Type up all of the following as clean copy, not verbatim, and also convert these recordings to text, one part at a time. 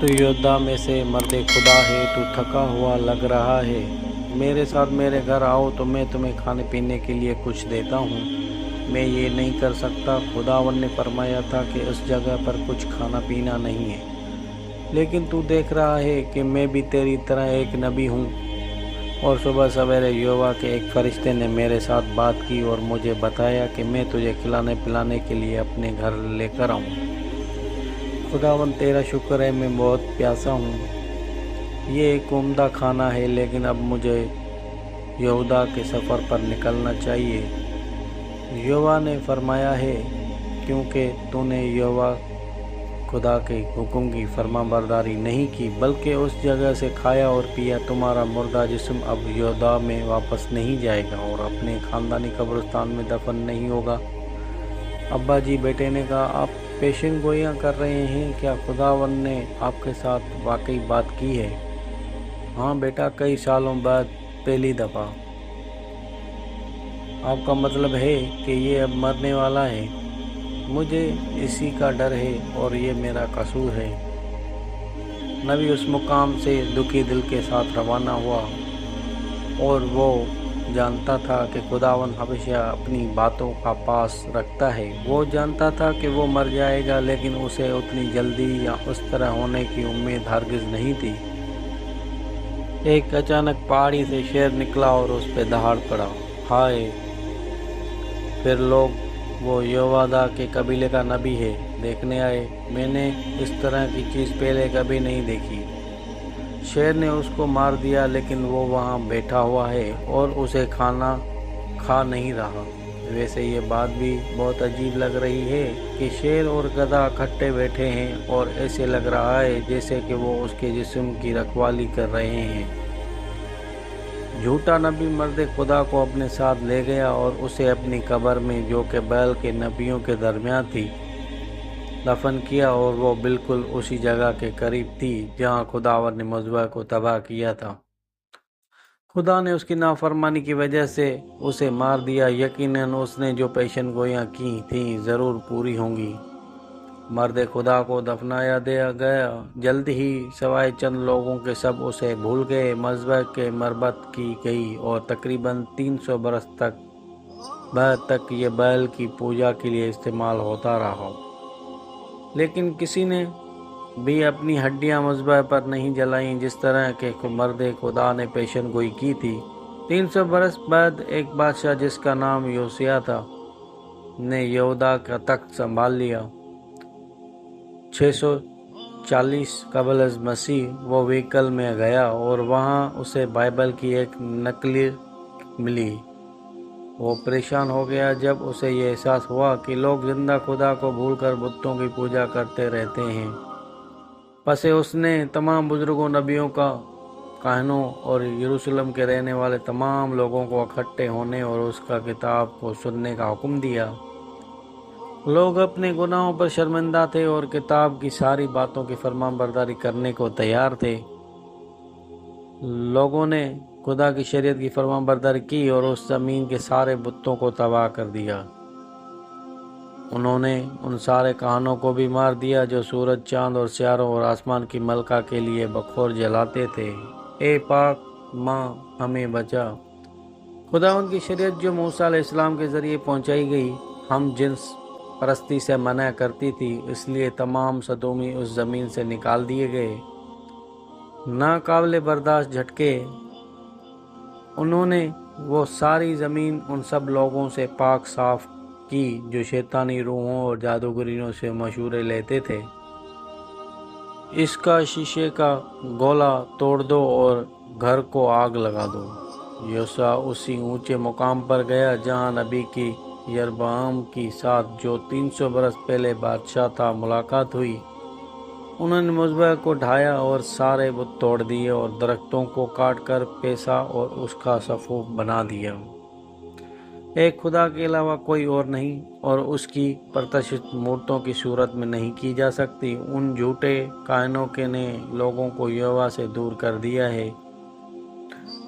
تو یودھا میں سے مرد خدا ہے، تو تھکا ہوا لگ رہا ہے، میرے ساتھ میرے گھر آؤ تو میں تمہیں کھانے پینے کے لیے کچھ دیتا ہوں۔ میں یہ نہیں کر سکتا، خداوند نے فرمایا تھا کہ اس جگہ پر کچھ کھانا پینا نہیں ہے، لیکن تو دیکھ رہا ہے کہ میں بھی تیری طرح ایک نبی ہوں۔ اور صبح سویرے یہوہ کے ایک فرشتے نے میرے ساتھ بات کی اور مجھے بتایا کہ میں تجھے کھلانے پلانے کے لیے اپنے گھر لے کر آؤں۔ خداوند تیرا شکر ہے، میں بہت پیاسا ہوں۔ یہ ایک عمدہ کھانا ہے، لیکن اب مجھے یہودہ کے سفر پر نکلنا چاہیے۔ یہوہ نے فرمایا ہے، کیونکہ تو نے یہوہ خدا کے حکم کی فرما برداری نہیں کی، بلکہ اس جگہ سے کھایا اور پیا، تمہارا مردہ جسم اب یہودہ میں واپس نہیں جائے گا اور اپنے خاندانی قبرستان میں دفن نہیں ہوگا۔ ابا جی، بیٹے نے کہا، آپ پیشن گوئیاں کر رہے ہیں؟ کیا خداوند نے آپ کے ساتھ واقعی بات کی ہے؟ ہاں بیٹا، کئی سالوں بعد پہلی دفعہ۔ آپ کا مطلب ہے کہ یہ اب مرنے والا ہے؟ مجھے اسی کا ڈر ہے اور یہ میرا قصور ہے۔ نبی اس مقام سے دکھی دل کے ساتھ روانہ ہوا، اور وہ جانتا تھا کہ خداوند ہمیشہ اپنی باتوں کا پاس رکھتا ہے۔ وہ جانتا تھا کہ وہ مر جائے گا، لیکن اسے اتنی جلدی یا اس طرح ہونے کی امید ہرگز نہیں تھی۔ ایک اچانک پہاڑی سے شیر نکلا اور اس پہ دہاڑ پڑا۔ ہائے! پھر لوگ وہ یہوذا کے قبیلے کا نبی ہے دیکھنے آئے۔ میں نے اس طرح کی چیز پہلے کبھی نہیں دیکھی۔ شیر نے اس کو مار دیا، لیکن وہ وہاں بیٹھا ہوا ہے اور اسے کھانا کھا نہیں رہا۔ ویسے یہ بات بھی بہت عجیب لگ رہی ہے کہ شیر اور گدھا اکٹھے بیٹھے ہیں، اور ایسے لگ رہا ہے جیسے کہ وہ اس کے جسم کی رکھوالی کر رہے ہیں۔ جھوٹا نبی مرد خدا کو اپنے ساتھ لے گیا اور اسے اپنی قبر میں، جو کہ بیل کے نبیوں کے درمیان تھی، دفن کیا، اور وہ بالکل اسی جگہ کے قریب تھی جہاں خداوند نے مذبح کو تباہ کیا تھا۔ خدا نے اس کی نافرمانی کی وجہ سے اسے مار دیا۔ یقیناً اس نے جو پیشن گوئیاں کی تھیں ضرور پوری ہوں گی۔ مرد خدا کو دفنایا دیا گیا۔ جلد ہی سوائے چند لوگوں کے سب اسے بھول گئے۔ مذبح کی مرمت کی گئی اور تقریباً 300 برس بعد تک یہ بیل کی پوجا کے لیے استعمال ہوتا رہا، لیکن کسی نے بھی اپنی ہڈیاں مذبح پر نہیں جلائیں، جس طرح کہ مرد خدا نے پیشن گوئی کی تھی۔ 300 برس بعد ایک بادشاہ جس کا نام یوسیہ تھا نے یہودہ کا تخت سنبھال لیا۔ 640 قبل از مسیح وہ ویکل میں گیا اور وہاں اسے بائبل کی ایک نقل ملی۔ وہ پریشان ہو گیا جب اسے یہ احساس ہوا کہ لوگ زندہ خدا کو بھول کر بتوں کی پوجا کرتے رہتے ہیں۔ پس اس نے تمام بزرگوں، نبیوں، کاہنوں اور یروشلم کے رہنے والے تمام لوگوں کو اکٹھے ہونے اور اس کا کتاب کو سننے کا حکم دیا۔ لوگ اپنے گناہوں پر شرمندہ تھے اور کتاب کی ساری باتوں کی فرمان برداری کرنے کو تیار تھے۔ لوگوں نے خدا کی شریعت کی فرمان برداری کی اور اس زمین کے سارے بتوں کو تباہ کر دیا۔ انہوں نے ان سارے کاہنوں کو بھی مار دیا جو سورج، چاند اور ستاروں اور آسمان کی ملکہ کے لیے بخور جلاتے تھے۔ اے پاک ماں، ہمیں بچا۔ خداوند کی شریعت جو موسیٰ علیہ السلام کے ذریعے پہنچائی گئی، ہم جنس پرستی سے منع کرتی تھی، اس لیے تمام سدومی اس زمین سے نکال دیے گئے۔ ناقابل برداشت جھٹکے، انہوں نے وہ ساری زمین ان سب لوگوں سے پاک صاف کی جو شیطانی روحوں اور جادوگروں سے مشورے لیتے تھے۔ اس کا شیشے کا گولا توڑ دو اور گھر کو آگ لگا دو۔ یوسیہ اسی اونچے مقام پر گیا جہاں نبی کی یربعام کے ساتھ، جو 300 برس پہلے بادشاہ تھا، ملاقات ہوئی۔ انہوں نے مذبح کو ڈھایا اور سارے بت توڑ دیے اور درختوں کو کاٹ کر پیسا اور اس کا صفوف بنا دیا۔ ایک خدا کے علاوہ کوئی اور نہیں، اور اس کی پرستش مورتوں کی صورت میں نہیں کی جا سکتی۔ ان جھوٹے کاہنوں نے لوگوں کو یہوہ سے دور کر دیا ہے۔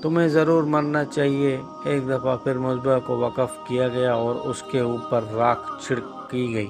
تمہیں ضرور مرنا چاہیے۔ ایک دفعہ پھر مذبح کو وقف کیا گیا اور اس کے اوپر راکھ چھڑکی گئی۔